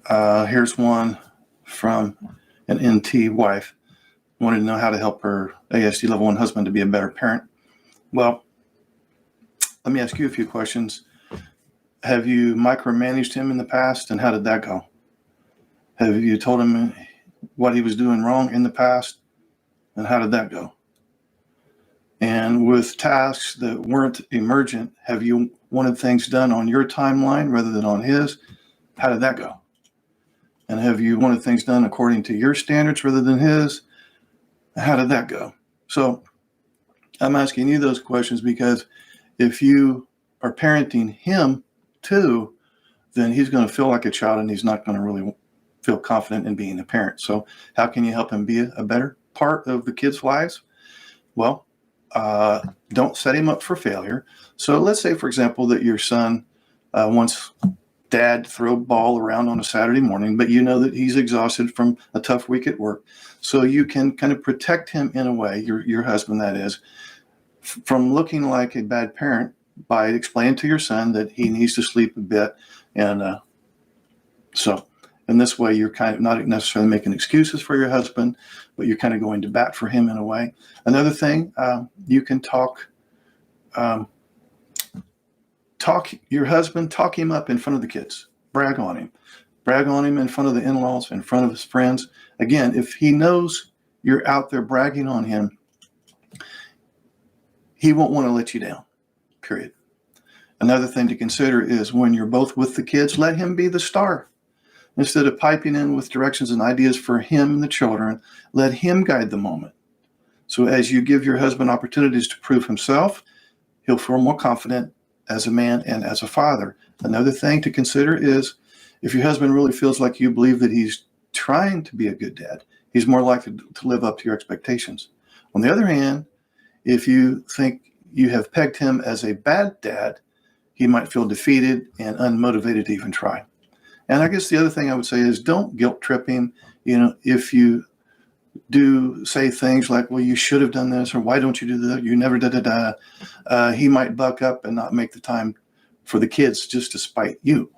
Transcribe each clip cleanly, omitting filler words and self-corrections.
Here's one from an NT wife. Wanted to know how to help her ASD level 1 husband to be a better parent. Well, let me ask you a few questions. Have you micromanaged him in the past, and how did that go? Have you told him what he was doing wrong in the past, and how did that go? And with tasks that weren't emergent, have you wanted things done on your timeline rather than on his? How did that go? And have you wanted things done according to your standards rather than his? How did that go? So I'm asking you those questions because if you are parenting him too, then he's going to feel like a child and he's not going to really feel confident in being a parent. So how can you help him be a better part of the kids' lives? Well, don't set him up for failure. So let's say, for example, that your son wants dad to throw a ball around on a Saturday morning, but you know that he's exhausted from a tough week at work. So you can kind of protect him in a way, your husband that is, from looking like a bad parent by explaining to your son that he needs to sleep a bit. And so in this way, you're kind of not necessarily making excuses for your husband, but you're kind of going to bat for him in a way. Another thing, you can talk your husband, talk him up in front of the kids, brag on him in front of the in-laws, in front of his friends. Again, if he knows you're out there bragging on him, he won't want to let you down, period. Another thing to consider is when you're both with the kids, let him be the star. Instead of piping in with directions and ideas for him and the children, let him guide the moment. So as you give your husband opportunities to prove himself, he'll feel more confident as a man and as a father. Another thing to consider is if your husband really feels like you believe that he's trying to be a good dad, he's more likely to live up to your expectations. On the other hand, if you think you have pegged him as a bad dad, he might feel defeated and unmotivated to even try. And I guess the other thing I would say is don't guilt trip him. If you do say things like, well, you should have done this, or why don't you do that? You never he might buck up and not make the time for the kids just to spite you.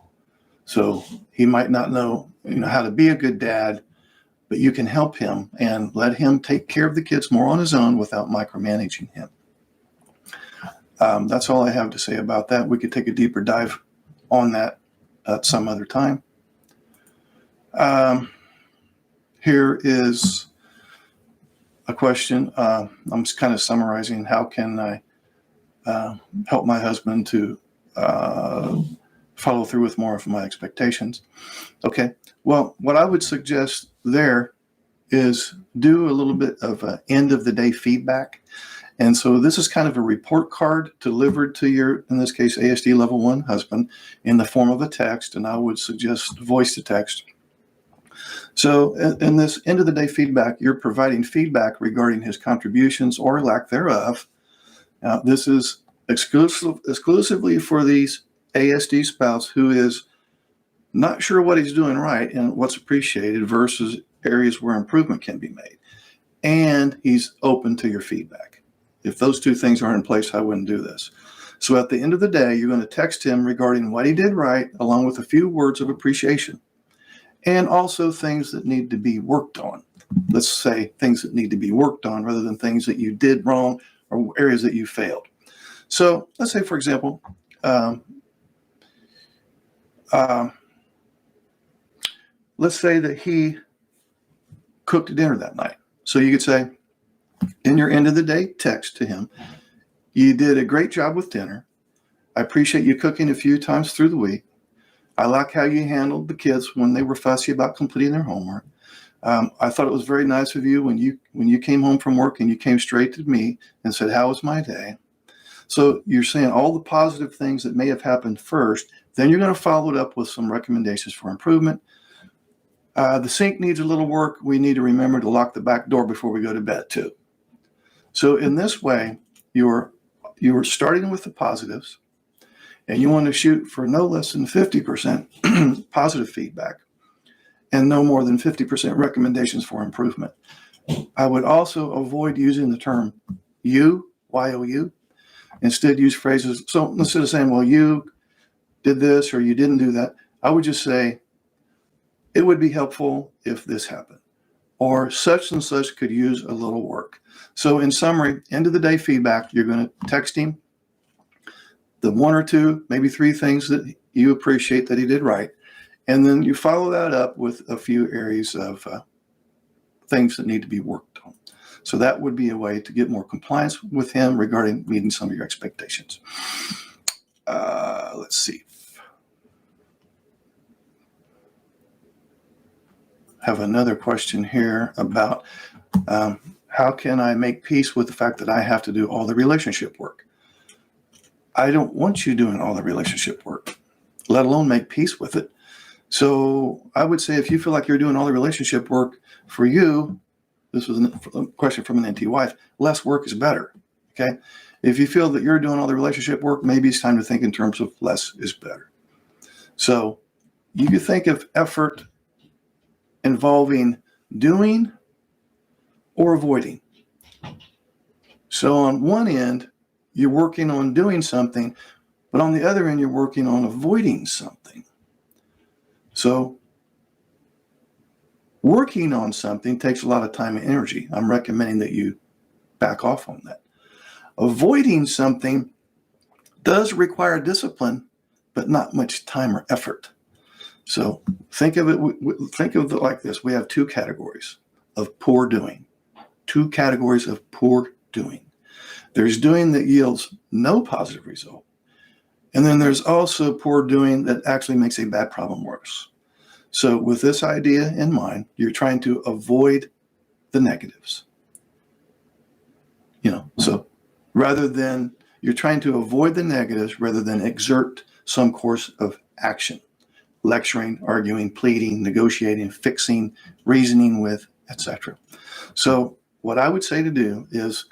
So he might not know, how to be a good dad, but you can help him and let him take care of the kids more on his own without micromanaging him. That's all I have to say about that. We could take a deeper dive on that at some other time. Here is a question. I'm just kind of summarizing. How can I help my husband to follow through with more of my expectations? Okay. Well, what I would suggest there is do a little bit of end of the day feedback. And so this is kind of a report card delivered to your, in this case, ASD level 1 husband in the form of a text, and I would suggest voice to text. So in this end of the day feedback, you're providing feedback regarding his contributions or lack thereof. Now, this is exclusively for these ASD spouse who is not sure what he's doing right and what's appreciated versus areas where improvement can be made. And he's open to your feedback. If those two things aren't in place, I wouldn't do this. So at the end of the day, you're going to text him regarding what he did right, along with a few words of appreciation, and also things that need to be worked on. Let's say things that need to be worked on rather than things that you did wrong or areas that you failed. So let's say, for example, let's say that he cooked dinner that night. So you could say, in your end of the day text to him, you did a great job with dinner. I appreciate you cooking a few times through the week. I like how you handled the kids when they were fussy about completing their homework. I thought it was very nice of you when you came home from work and you came straight to me and said, how was my day? So you're saying all the positive things that may have happened first, then you're going to follow it up with some recommendations for improvement. The sink needs a little work. We need to remember to lock the back door before we go to bed too. So in this way, you're starting with the positives, and you want to shoot for no less than 50% positive feedback and no more than 50% recommendations for improvement. I would also avoid using the term you, Y-O-U. Instead, use phrases. So instead of saying, well, you did this or you didn't do that, I would just say, it would be helpful if this happened, or such and such could use a little work. So in summary, end of the day feedback, you're going to text him the one or two, maybe three things that you appreciate that he did right. And then you follow that up with a few areas of things that need to be worked on. So that would be a way to get more compliance with him regarding meeting some of your expectations. Let's see. Have another question here about how can I make peace with the fact that I have to do all the relationship work? I don't want you doing all the relationship work, let alone make peace with it. So I would say if you feel like you're doing all the relationship work for you, this was a question from an NT wife, less work is better, okay? If you feel that you're doing all the relationship work, maybe it's time to think in terms of less is better. So you can think of effort involving doing or avoiding. So on one end, you're working on doing something, but on the other end, you're working on avoiding something. So working on something takes a lot of time and energy. I'm recommending that you back off on that. Avoiding something does require discipline, but not much time or effort. So think of it like this. We have two categories of poor doing. Two categories of poor doing. There's doing that yields no positive result. And then there's also poor doing that actually makes a bad problem worse. So with this idea in mind, you're trying to avoid the negatives. So you're trying to avoid the negatives rather than exert some course of action. Lecturing, arguing, pleading, negotiating, fixing, reasoning with, etc. So what I would say to do is,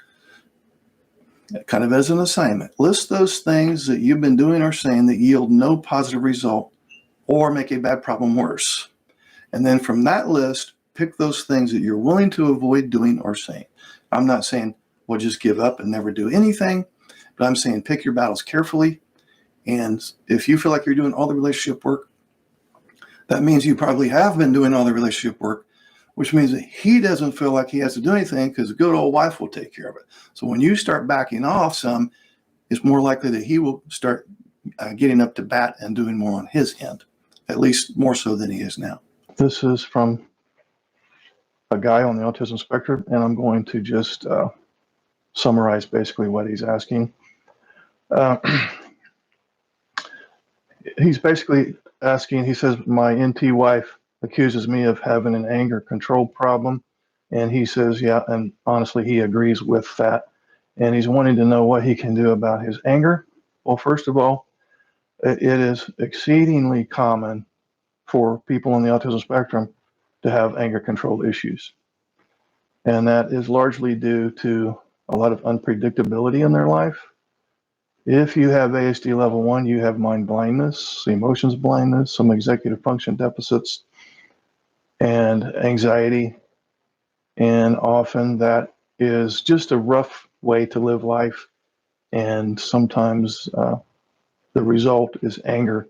kind of as an assignment, list those things that you've been doing or saying that yield no positive result or make a bad problem worse. And then from that list, pick those things that you're willing to avoid doing or saying. I'm not saying, well, just give up and never do anything, but I'm saying pick your battles carefully. And if you feel like you're doing all the relationship work, that means you probably have been doing all the relationship work, which means that he doesn't feel like he has to do anything because the good old wife will take care of it. So when you start backing off some, it's more likely that he will start getting up to bat and doing more on his end, at least more so than he is now. This is from a guy on the autism spectrum, and I'm going to just summarize basically what he's asking. He's basically asking, he says, my NT wife accuses me of having an anger control problem. And he says, yeah, and honestly, he agrees with that. And he's wanting to know what he can do about his anger. Well, first of all, it is exceedingly common for people on the autism spectrum to have anger control issues. And that is largely due to a lot of unpredictability in their life. If you have ASD level 1, you have mind blindness, emotions blindness, some executive function deficits, and anxiety. And often that is just a rough way to live life. And sometimes the result is anger,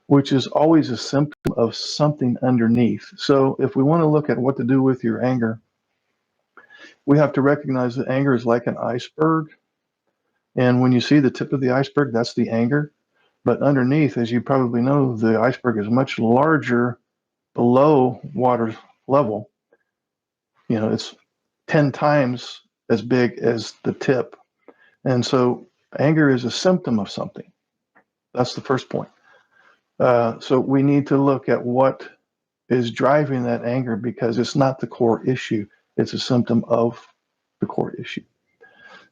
which is always a symptom of something underneath. So if we want to look at what to do with your anger, we have to recognize that anger is like an iceberg. And when you see the tip of the iceberg, that's the anger. But underneath, as you probably know, the iceberg is much larger below water level. It's 10 times as big as the tip. And so anger is a symptom of something. That's the first point. So we need to look at what is driving that anger, because it's not the core issue. It's a symptom of the core issue.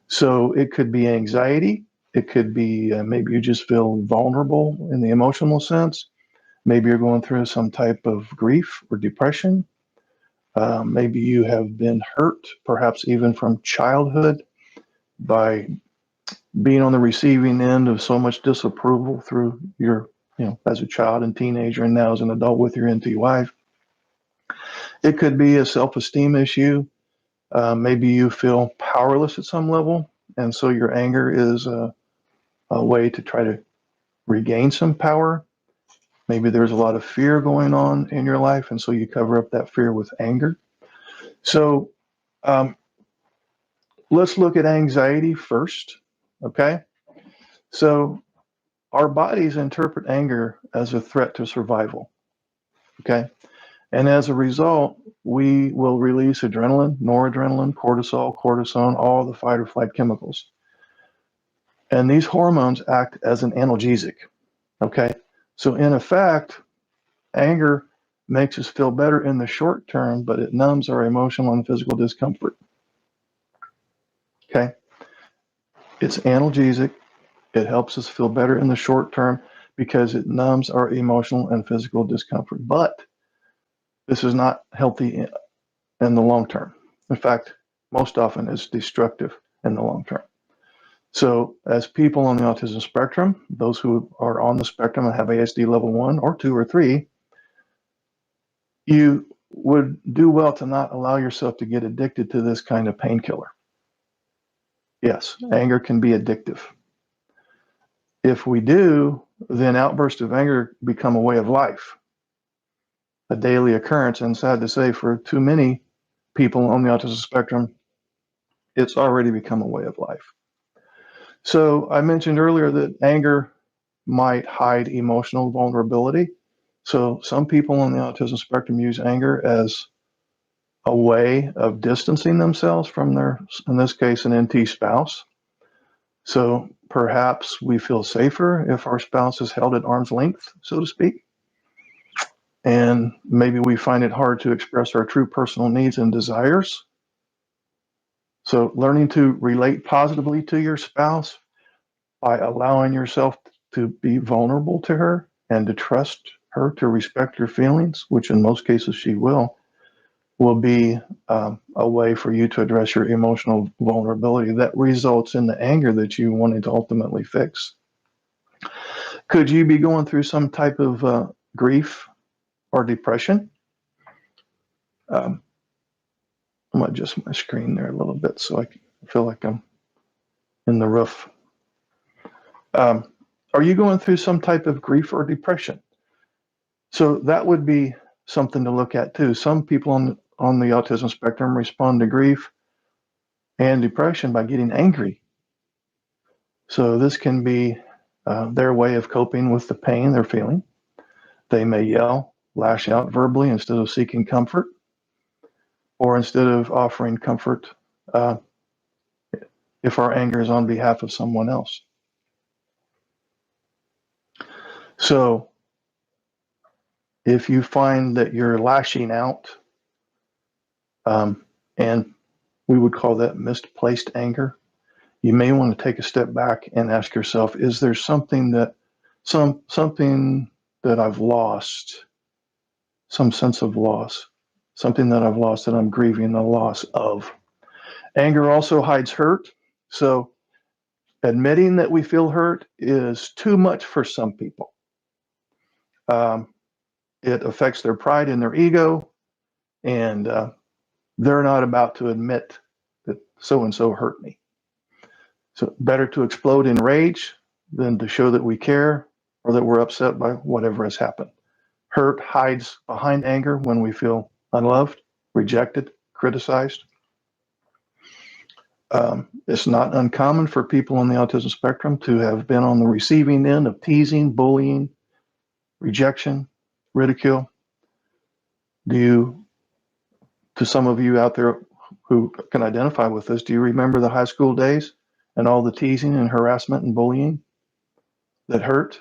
So it could be anxiety. It could be maybe you just feel vulnerable in the emotional sense. Maybe you're going through some type of grief or depression. Maybe you have been hurt, perhaps even from childhood, by being on the receiving end of so much disapproval through your, as a child and teenager, and now as an adult with your NT wife. It could be a self-esteem issue. Maybe you feel powerless at some level, and so your anger is a way to try to regain some power. Maybe there's a lot of fear going on in your life, and so you cover up that fear with anger. So um, let's look at anxiety first, okay? So our bodies interpret anger as a threat to survival, okay? And as a result, we will release adrenaline, noradrenaline, cortisol, cortisone, all the fight or flight chemicals. And these hormones act as an analgesic, okay? So in effect, anger makes us feel better in the short term, but it numbs our emotional and physical discomfort, okay? It's analgesic. It helps us feel better in the short term because it numbs our emotional and physical discomfort. But this is not healthy in the long term. In fact, most often it's destructive in the long term. So as people on the autism spectrum, those who are on the spectrum and have ASD level 1 or 2 or 3, you would do well to not allow yourself to get addicted to this kind of painkiller. Yes, anger can be addictive. If we do, then outbursts of anger become a way of life, a daily occurrence. And sad to say, for too many people on the autism spectrum, it's already become a way of life. So I mentioned earlier that anger might hide emotional vulnerability. So some people on the autism spectrum use anger as a way of distancing themselves from their, in this case, an NT spouse. So perhaps we feel safer if our spouse is held at arm's length, so to speak. And maybe we find it hard to express our true personal needs and desires. So learning to relate positively to your spouse by allowing yourself to be vulnerable to her and to trust her to respect your feelings, which in most cases she will be a way for you to address your emotional vulnerability that results in the anger that you wanted to ultimately fix. Could you be going through some type of grief or depression? I'm going to adjust my screen there a little bit so I feel like I'm in the roof. Are you going through some type of grief or depression? So that would be something to look at too. Some people on the autism spectrum respond to grief and depression by getting angry. So this can be their way of coping with the pain they're feeling. They may yell, lash out verbally instead of seeking comfort, or instead of offering comfort if our anger is on behalf of someone else. So if you find that you're lashing out, and we would call that misplaced anger, you may want to take a step back and ask yourself, is there something that I've lost, some sense of loss, something that I've lost that I'm grieving the loss of? Anger also hides hurt. So admitting that we feel hurt is too much for some people. It affects their pride and their ego, and they're not about to admit that so-and-so hurt me. So better to explode in rage than to show that we care or that we're upset by whatever has happened. Hurt hides behind anger when we feel unloved, rejected, criticized. It's not uncommon for people on the autism spectrum to have been on the receiving end of teasing, bullying, rejection, ridicule. To some of you out there who can identify with this, do you remember the high school days and all the teasing and harassment and bullying that hurt?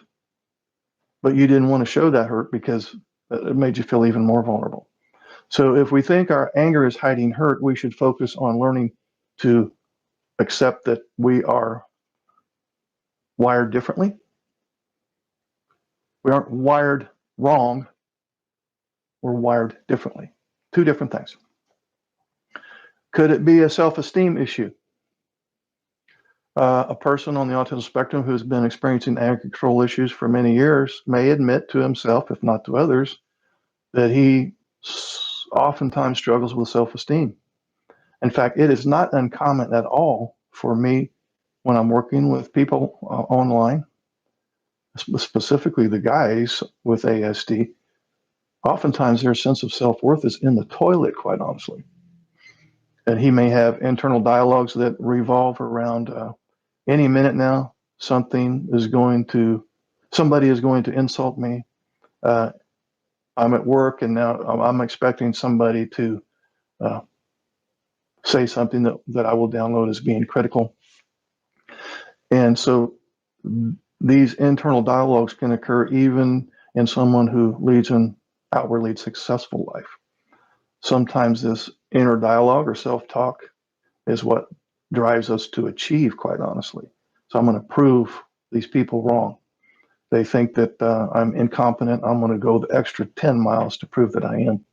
But you didn't want to show that hurt because it made you feel even more vulnerable. So if we think our anger is hiding hurt, we should focus on learning to accept that we are wired differently. We aren't wired wrong. We're wired differently. Two different things. Could it be a self-esteem issue? A person on the autism spectrum who's been experiencing anger control issues for many years may admit to himself, if not to others, that he oftentimes struggles with self-esteem. In fact, it is not uncommon at all for me when I'm working with people online specifically the guys with ASD, oftentimes their sense of self-worth is in the toilet, quite honestly. And he may have internal dialogues that revolve around any minute now, somebody is going to insult me. I'm at work and now I'm expecting somebody to say something that I will download as being critical. And so these internal dialogues can occur even in someone who leads an outwardly successful life. Sometimes this inner dialogue or self-talk is what drives us to achieve, quite honestly. So I'm going to prove these people wrong. They think that I'm incompetent. I'm going to go the extra 10 miles to prove that I am.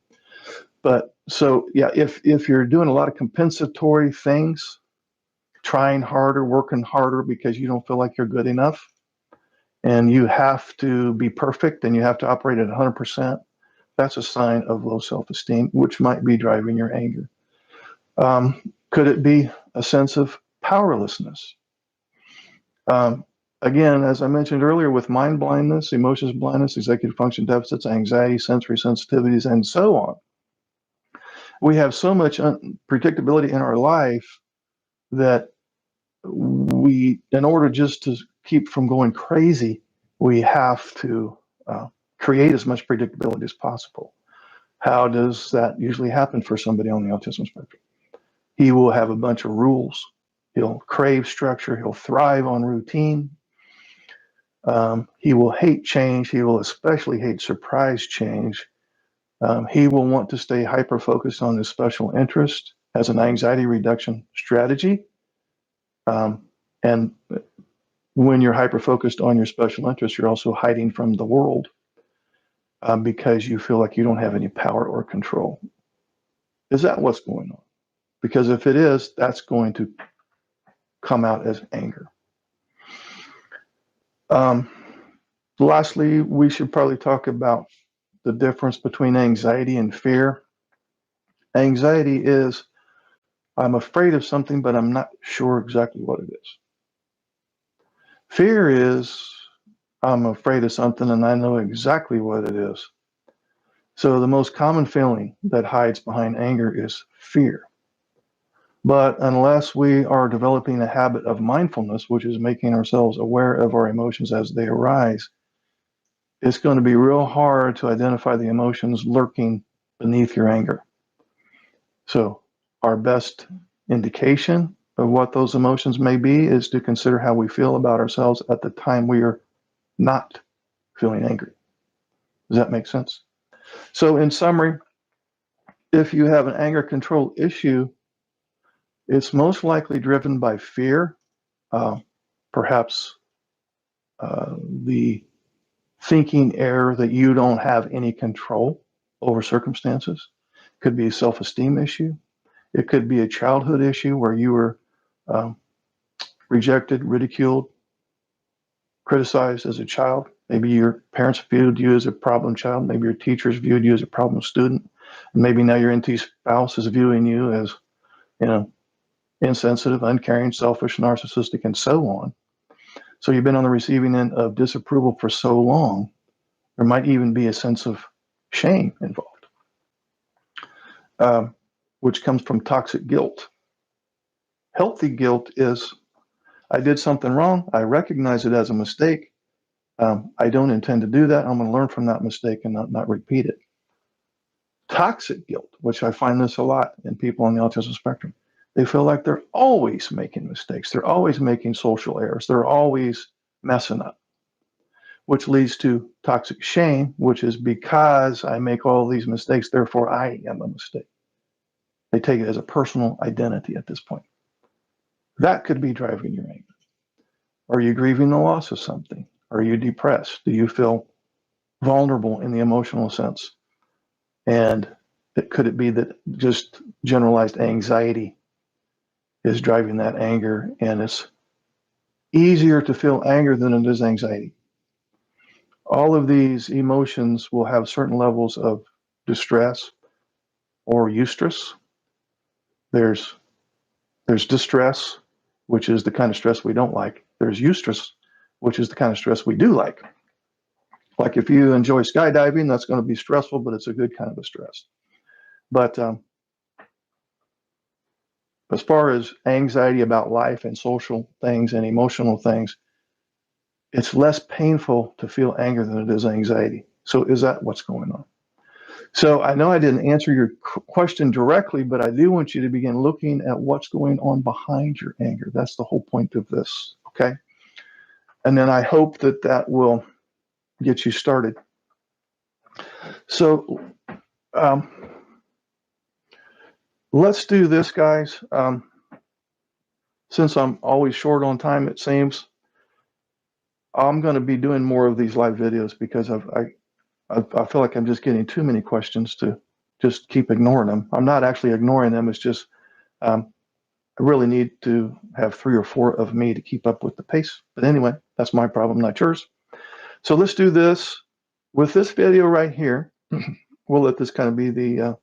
But so, yeah, if you're doing a lot of compensatory things, trying harder, working harder because you don't feel like you're good enough, and you have to be perfect and you have to operate at 100%, that's a sign of low self-esteem, which might be driving your anger. Could it be a sense of powerlessness? Again, as I mentioned earlier, with mind blindness, emotions blindness, executive function deficits, anxiety, sensory sensitivities, and so on, we have so much unpredictability in our life that we, in order just to keep from going crazy, we have to create as much predictability as possible. How does that usually happen for somebody on the autism spectrum? He will have a bunch of rules. He'll crave structure. He'll thrive on routine. He will hate change. He will especially hate surprise change. He will want to stay hyper-focused on his special interest as an anxiety reduction strategy. And when you're hyper-focused on your special interest, you're also hiding from the world because you feel like you don't have any power or control. Is that what's going on? Because if it is, that's going to come out as anger. Lastly, we should probably talk about the difference between anxiety and fear. Anxiety is, I'm afraid of something, but I'm not sure exactly what it is. Fear is, I'm afraid of something and I know exactly what it is. So the most common feeling that hides behind anger is fear. But unless we are developing a habit of mindfulness, which is making ourselves aware of our emotions as they arise, it's going to be real hard to identify the emotions lurking beneath your anger. So our best indication of what those emotions may be is to consider how we feel about ourselves at the time we are not feeling angry. Does that make sense? So in summary, if you have an anger control issue, it's most likely driven by fear, perhaps the thinking error that you don't have any control over circumstances. Could be a self-esteem issue. It could be a childhood issue where you were rejected, ridiculed, criticized as a child. Maybe your parents viewed you as a problem child. Maybe your teachers viewed you as a problem student. And maybe now your NT spouse is viewing you as, insensitive, uncaring, selfish, narcissistic, and so on. So you've been on the receiving end of disapproval for so long, there might even be a sense of shame involved, which comes from toxic guilt. Healthy guilt is, I did something wrong. I recognize it as a mistake. I don't intend to do that. I'm going to learn from that mistake and not repeat it. Toxic guilt, which I find this a lot in people on the autism spectrum. They feel like they're always making mistakes. They're always making social errors. They're always messing up, which leads to toxic shame, which is because I make all these mistakes, therefore I am a mistake. They take it as a personal identity at this point. That could be driving your anger. Are you grieving the loss of something? Are you depressed? Do you feel vulnerable in the emotional sense? And could it be that just generalized anxiety is driving that anger, and it's easier to feel anger than it is anxiety? All of these emotions will have certain levels of distress or eustress. There's distress, which is the kind of stress we don't like. There's eustress, which is the kind of stress we do like. Like if you enjoy skydiving, that's going to be stressful, but it's a good kind of a stress. But as far as anxiety about life and social things and emotional things, it's less painful to feel anger than it is anxiety. So is that what's going on? So I know I didn't answer your question directly, but I do want you to begin looking at what's going on behind your anger. That's the whole point of this, okay? And then I hope that that will get you started. So let's do this, guys. Since I'm always short on time, it seems, I'm going to be doing more of these live videos because I feel like I'm just getting too many questions to just keep ignoring them. I'm not actually ignoring them. It's just I really need to have 3 or 4 of me to keep up with the pace. But anyway, that's my problem, not yours. So let's do this. With this video right here, we'll let this kind of be the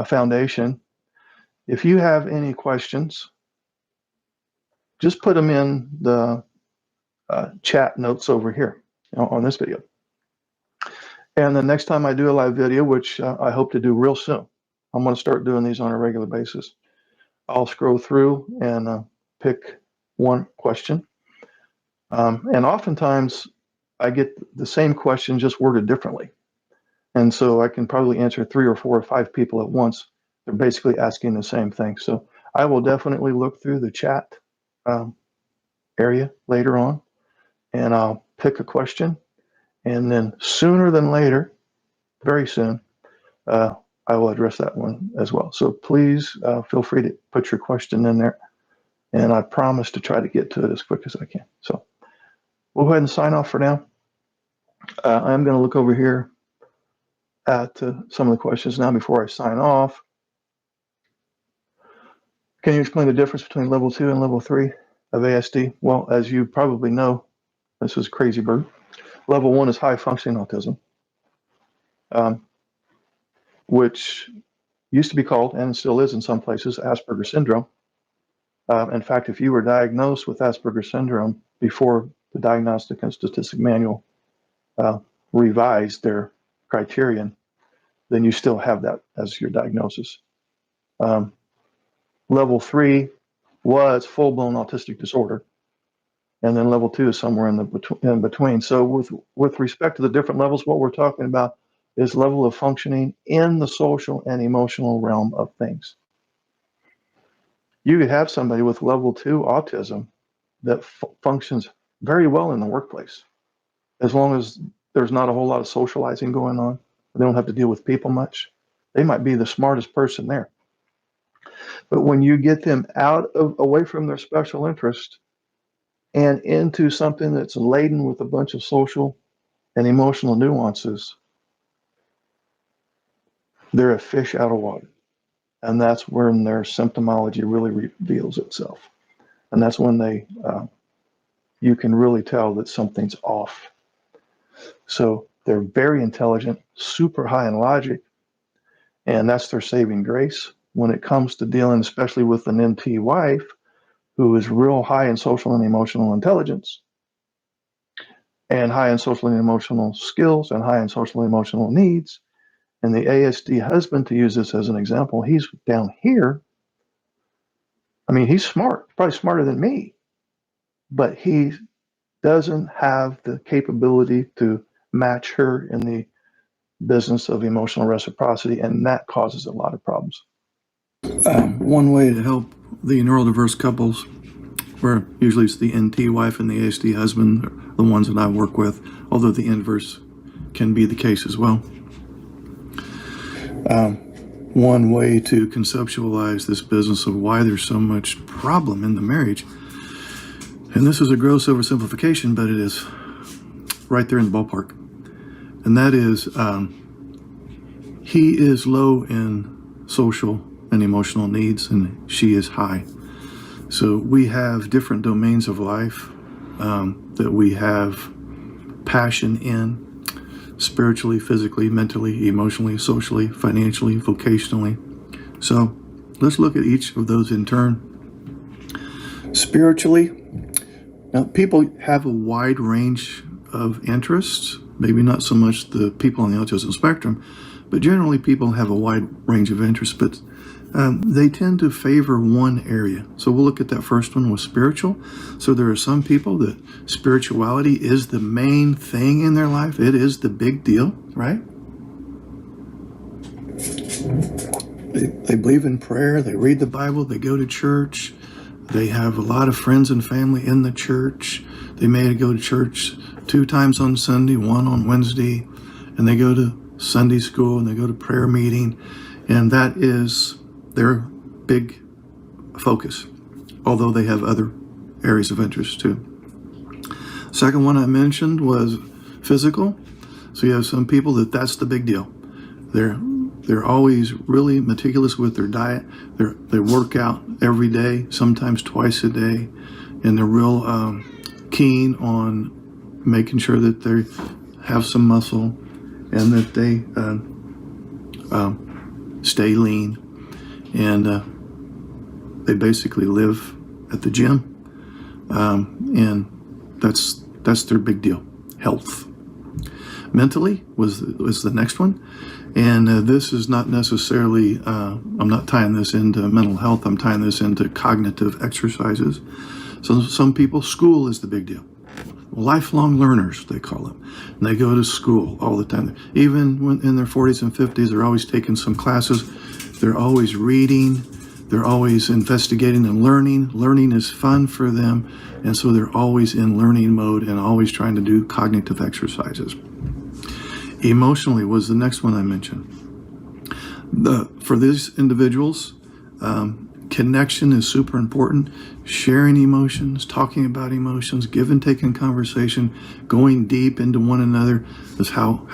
foundation. If you have any questions, just put them in the chat notes over here on this video. And the next time I do a live video, which I hope to do real soon, I'm going to start doing these on a regular basis. I'll scroll through and pick one question. And oftentimes I get the same question just worded differently. And so I can probably answer 3 or 4 or 5 people at once. They're basically asking the same thing. So I will definitely look through the chat area later on, and I'll pick a question. And then sooner than later, very soon, I will address that one as well. So please feel free to put your question in there. And I promise to try to get to it as quick as I can. So we'll go ahead and sign off for now. I'm going to look over here at some of the questions now before I sign off. Can you explain the difference between level 2 and level 3 of ASD? Well, as you probably know, this is Crazy Bird. Level 1 is high functioning autism, which used to be called, and still is in some places, Asperger's syndrome. In fact, if you were diagnosed with Asperger's syndrome before the Diagnostic and Statistic Manual revised their criterion, then you still have that as your diagnosis. Level 3 was full-blown autistic disorder, and then level 2 is somewhere in between. So with respect to the different levels, what we're talking about is level of functioning in the social and emotional realm of things. You could have somebody with level 2 autism that functions very well in the workplace, as long as there's not a whole lot of socializing going on. They don't have to deal with people much. They might be the smartest person there. But when you get them away from their special interest and into something that's laden with a bunch of social and emotional nuances, they're a fish out of water. And that's when their symptomology really reveals itself. And that's when you can really tell that something's off. So they're very intelligent, super high in logic, and that's their saving grace. When it comes to dealing, especially with an NT wife, who is real high in social and emotional intelligence, and high in social and emotional skills, and high in social and emotional needs, and the ASD husband, to use this as an example, he's down here. I mean, he's smart, probably smarter than me, but he doesn't have the capability to match her in the business of emotional reciprocity, and that causes a lot of problems. One way to help the neurodiverse couples, where usually it's the NT wife and the ASD husband, the ones that I work with, although the inverse can be the case as well. One way to conceptualize this business of why there's so much problem in the marriage, and this is a gross oversimplification, but it is right there in the ballpark, and that is he is low in social and emotional needs, and she is high. So we have different domains of life that we have passion in, spiritually, physically, mentally, emotionally, socially, financially, vocationally. So let's look at each of those in turn. Spiritually, now people have a wide range of interests, maybe not so much the people on the autism spectrum, but generally people have a wide range of interests, but they tend to favor one area. So we'll look at that first one with spiritual. So there are some people that spirituality is the main thing in their life. It is the big deal, right? They believe in prayer, they read the Bible, they go to church, they have a lot of friends and family in the church. They may go to church 2 times on Sunday, 1 on Wednesday, and they go to Sunday school and they go to prayer meeting, and that is their big focus, although they have other areas of interest too. Second one I mentioned was physical. So you have some people that's the big deal. They're always really meticulous with their diet. They work out every day, sometimes twice a day, and they're real keen on making sure that they have some muscle and that they stay lean. And they basically live at the gym, and that's their big deal. Health. Mentally was the next one, and this is not necessarily, I'm not tying this into mental health, I'm tying this into cognitive exercises. So some people, school is the big deal. Lifelong learners, they call them. And they go to school all the time. Even when in their 40s and 50s, they're always taking some classes. They're always reading. They're always investigating and learning. Learning is fun for them. And so they're always in learning mode and always trying to do cognitive exercises. Emotionally was the next one I mentioned. For these individuals, connection is super important. Sharing emotions, talking about emotions, give and take in conversation, going deep into one another. Is how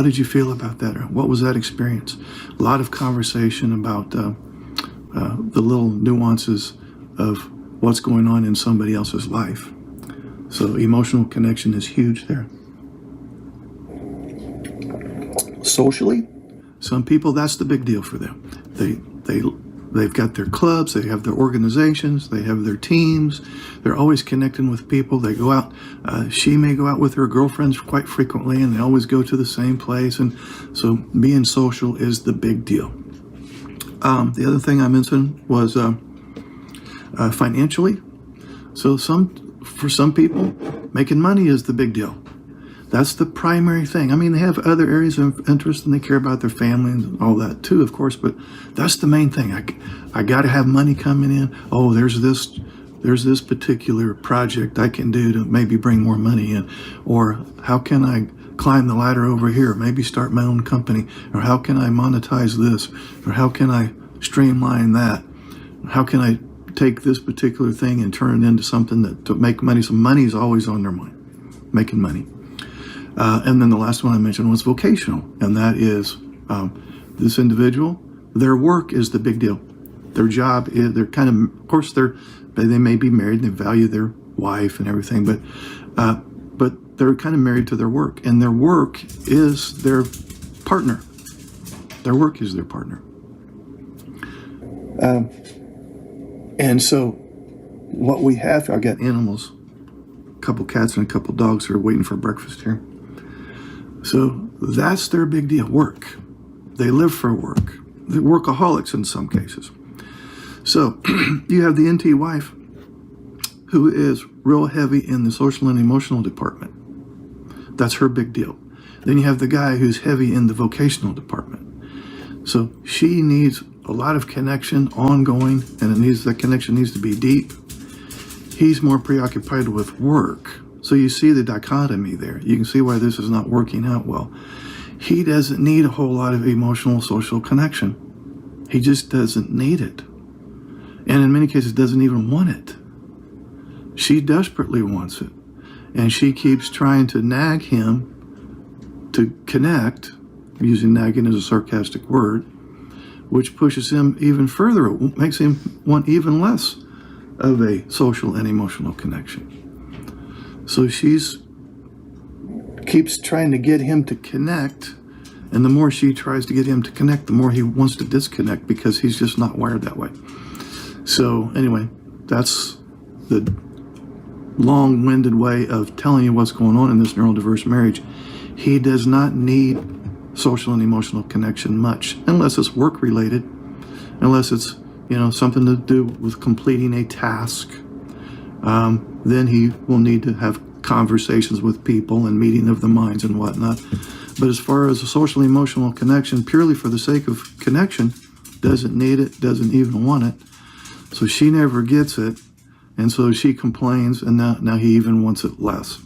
did you feel about that? Or what was that experience? A lot of conversation about the little nuances of what's going on in somebody else's life. So emotional connection is huge there. Socially, some people, that's the big deal for them. They've got their clubs, they have their organizations, they have their teams. They're always connecting with people. They go out. She may go out with her girlfriends quite frequently, and they always go to the same place. And so being social is the big deal. The other thing I mentioned was financially. So for some people, making money is the big deal. That's the primary thing. I mean, they have other areas of interest and they care about their family and all that too, of course, but that's the main thing. I got to have money coming in. Oh, there's this particular project I can do to maybe bring more money in. Or how can I climb the ladder over here? Maybe start my own company. Or how can I monetize this? Or how can I streamline that? How can I take this particular thing and turn it into something to make money? So money is always on their mind, making money. And then the last one I mentioned was vocational, and that is this individual, their work is the big deal. Their job is, they're kind of course, they may be married and they value their wife and everything, but they're kind of married to their work, and their work is their partner. Their work is their partner. And so what we have, I got animals, a couple cats and a couple dogs who are waiting for breakfast here. So that's their big deal, work. They live for work. They're workaholics in some cases. So you have the NT wife who is real heavy in the social and emotional department. That's her big deal. Then you have the guy who's heavy in the vocational department. So she needs a lot of connection, ongoing, and that connection needs to be deep. He's more preoccupied with work. So you see the dichotomy there. You can see why this is not working out well. He doesn't need a whole lot of emotional, social connection. He just doesn't need it. And in many cases, doesn't even want it. She desperately wants it. And she keeps trying to nag him to connect, using nagging as a sarcastic word, which pushes him even further. It makes him want even less of a social and emotional connection. So she's keeps trying to get him to connect, and the more she tries to get him to connect, the more he wants to disconnect because he's just not wired that way. So anyway, that's the long-winded way of telling you what's going on in this neurodiverse marriage. He does not need social and emotional connection much, unless it's work related, unless it's, something to do with completing a task. Then he will need to have conversations with people and meeting of the minds and whatnot. But as far as a social emotional connection, purely for the sake of connection, doesn't need it, doesn't even want it. So she never gets it. And so she complains, and now he even wants it less.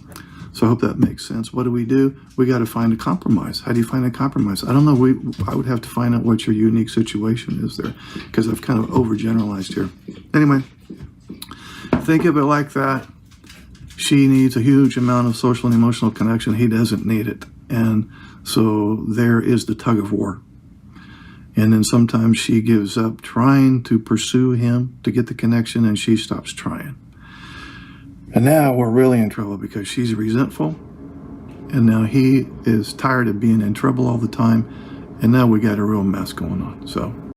So I hope that makes sense. What do? We got to find a compromise. How do you find a compromise? I don't know. I would have to find out what your unique situation is there, because I've kind of overgeneralized here. Anyway, think of it like that. She needs a huge amount of social and emotional connection. He doesn't need it. And so there is the tug of war. And then sometimes she gives up trying to pursue him to get the connection, and she stops trying. And now we're really in trouble, because she's resentful, and now he is tired of being in trouble all the time, and now we got a real mess going on. So